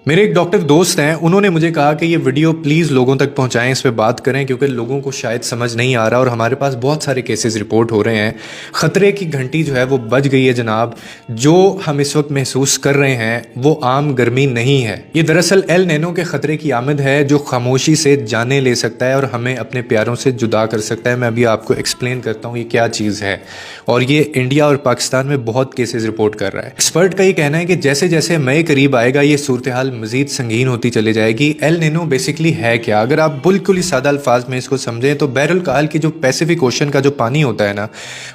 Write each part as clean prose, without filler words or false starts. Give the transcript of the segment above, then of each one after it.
میرے ایک ڈاکٹر دوست ہیں، انہوں نے مجھے کہا کہ یہ ویڈیو پلیز لوگوں تک پہنچائیں، اس پہ بات کریں، کیونکہ لوگوں کو شاید سمجھ نہیں آ رہا اور ہمارے پاس بہت سارے کیسز رپورٹ ہو رہے ہیں۔ خطرے کی گھنٹی جو ہے وہ بج گئی ہے جناب۔ جو ہم اس وقت محسوس کر رہے ہیں وہ عام گرمی نہیں ہے، یہ دراصل ایل نینو کے خطرے کی آمد ہے جو خاموشی سے جانیں لے سکتا ہے اور ہمیں اپنے پیاروں سے جدا کر سکتا ہے۔ میں ابھی آپ کو ایکسپلین کرتا ہوں یہ کیا چیز ہے، اور یہ انڈیا اور پاکستان میں بہت کیسز رپورٹ کر رہا ہے۔ ایکسپرٹ کا یہ کہنا ہے کہ جیسے جیسے مئی قریب آئے گا یہ صورتحال مزید سنگین ہوتی چلی جائے گی۔ ایل نینو بیسیکلی ہے کیا؟ اگر آپ بالکل ہی سادہ الفاظ میں اس کو سمجھیں تو بحر الکاہل کی جو پیسیفک اوشن کا جو پانی ہوتا ہے نا،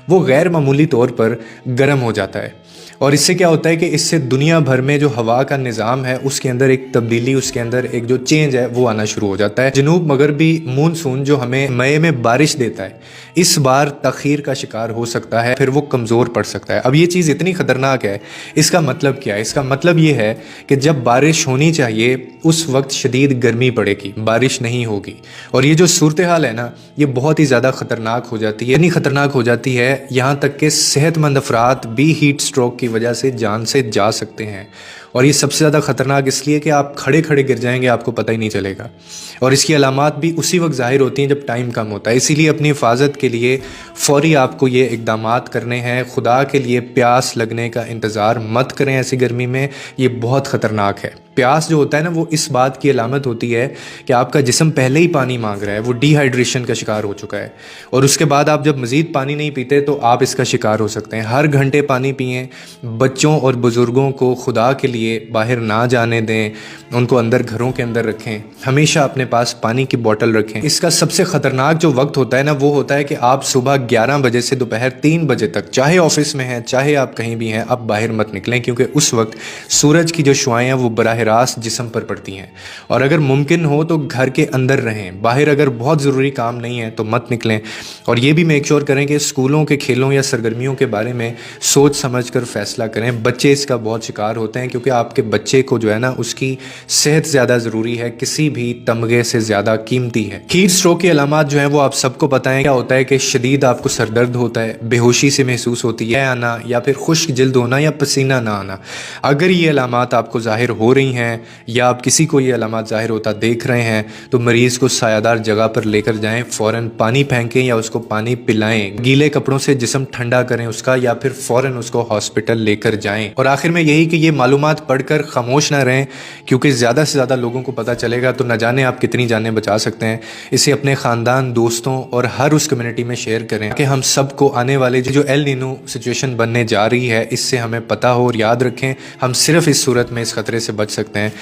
وہ غیر معمولی طور پر گرم ہو جاتا ہے، اور اس سے کیا ہوتا ہے کہ اس سے دنیا بھر میں جو ہوا کا نظام ہے اس کے اندر ایک تبدیلی، اس کے اندر ایک جو چینج ہے وہ آنا شروع ہو جاتا ہے۔ جنوب مغربی مونسون جو ہمیں مئی میں بارش دیتا ہے اس بار تاخیر کا شکار ہو سکتا ہے، پھر وہ کمزور پڑ سکتا ہے۔ اب یہ چیز اتنی خطرناک ہے، اس کا مطلب کیا ہے؟ اس کا مطلب یہ ہے کہ جب بارش ہونی چاہیے اس وقت شدید گرمی پڑے گی، بارش نہیں ہوگی، اور یہ جو صورتحال ہے نا یہ بہت ہی زیادہ خطرناک ہو جاتی ہے، اتنی خطرناک ہو جاتی ہے یہاں تک کہ صحت مند افراد بھی ہیٹ سٹروک کی وجہ سے جان سے جا سکتے ہیں۔ اور یہ سب سے زیادہ خطرناک اس لیے کہ آپ کھڑے کھڑے گر جائیں گے، آپ کو پتہ ہی نہیں چلے گا، اور اس کی علامات بھی اسی وقت ظاہر ہوتی ہیں جب ٹائم کم ہوتا ہے۔ اسی لیے اپنی حفاظت کے لیے فوری آپ کو یہ اقدامات کرنے ہیں۔ خدا کے لیے پیاس لگنے کا انتظار مت کریں ایسی گرمی میں، یہ بہت خطرناک ہے۔ پیاس جو ہوتا ہے نا وہ اس بات کی علامت ہوتی ہے کہ آپ کا جسم پہلے ہی پانی مانگ رہا ہے، وہ ڈی ہائیڈریشن کا شکار ہو چکا ہے، اور اس کے بعد آپ جب مزید پانی نہیں پیتے تو آپ اس کا شکار ہو سکتے ہیں۔ ہر گھنٹے پانی پئیں، بچوں اور بزرگوں کو خدا کے لیے باہر نہ جانے دیں، ان کو اندر گھروں کے اندر رکھیں، ہمیشہ اپنے پاس پانی کی بوٹل رکھیں۔ اس کا سب سے خطرناک جو وقت ہوتا ہے نا وہ ہوتا ہے کہ آپ صبح 11 بجے سے دوپہر 3 بجے تک، چاہے آفس میں ہیں چاہے آپ کہیں بھی ہیں، آپ باہر مت نکلیں، کیونکہ اس وقت سورج کی جو شعاعیں ہیں وہ براہ راست جسم پر پڑتی ہیں، اور اگر ممکن ہو تو گھر کے اندر رہیں، باہر اگر بہت ضروری کام نہیں ہے تو مت نکلیں۔ اور یہ بھی میک شور کریں کہ اسکولوں کے کھیلوں یا سرگرمیوں کے بارے میں سوچ سمجھ کر فیصلہ کریں۔ بچے اس کا بہت شکار ہوتے ہیں، کیونکہ آپ کے بچے کو جو ہے نا اس کی صحت زیادہ ضروری ہے، کسی بھی تمغے سے زیادہ قیمتی ہے۔ ہیٹ سٹروک کی علامات جو ہیں وہ آپ سب کو پتہ ہیں۔ کیا ہوتا ہے کہ شدید آپ کو سر درد ہوتا ہے، بے ہوشی سے محسوس ہوتی ہے آنا، یا پھر خشک جلد ہونا یا پسینہ نہ آنا۔ اگر یہ علامات آپ کو ظاہر ہو رہی ہیں یا آپ کسی کو یہ علامات ظاہر ہوتا دیکھ رہے ہیں تو مریض کو سایہ دار جگہ پر لے کر جائیں، فوراً پانی پھینکیں یا اس کو پانی پلائیں، گیلے کپڑوں سے جسم ٹھنڈا کریں اس کا، یا پھر فوراً اس کو ہاسپٹل لے کر جائیں۔ اور آخر میں یہی کہ یہ معلومات پڑھ کر خاموش نہ رہیں، کیونکہ زیادہ سے زیادہ لوگوں کو پتہ چلے گا تو نہ جانے آپ کتنی جانیں بچا سکتے ہیں۔ اسے اپنے خاندان، دوستوں اور ہر اس کمیونٹی میں شیئر کریں کہ ہم سب کو آنے والے جو ایل نینو سچویشن بننے جا رہی ہے اس سے ہمیں پتہ ہو، اور یاد رکھیں ہم صرف اس صورت میں اس خطرے سے بچ سکتے ہیں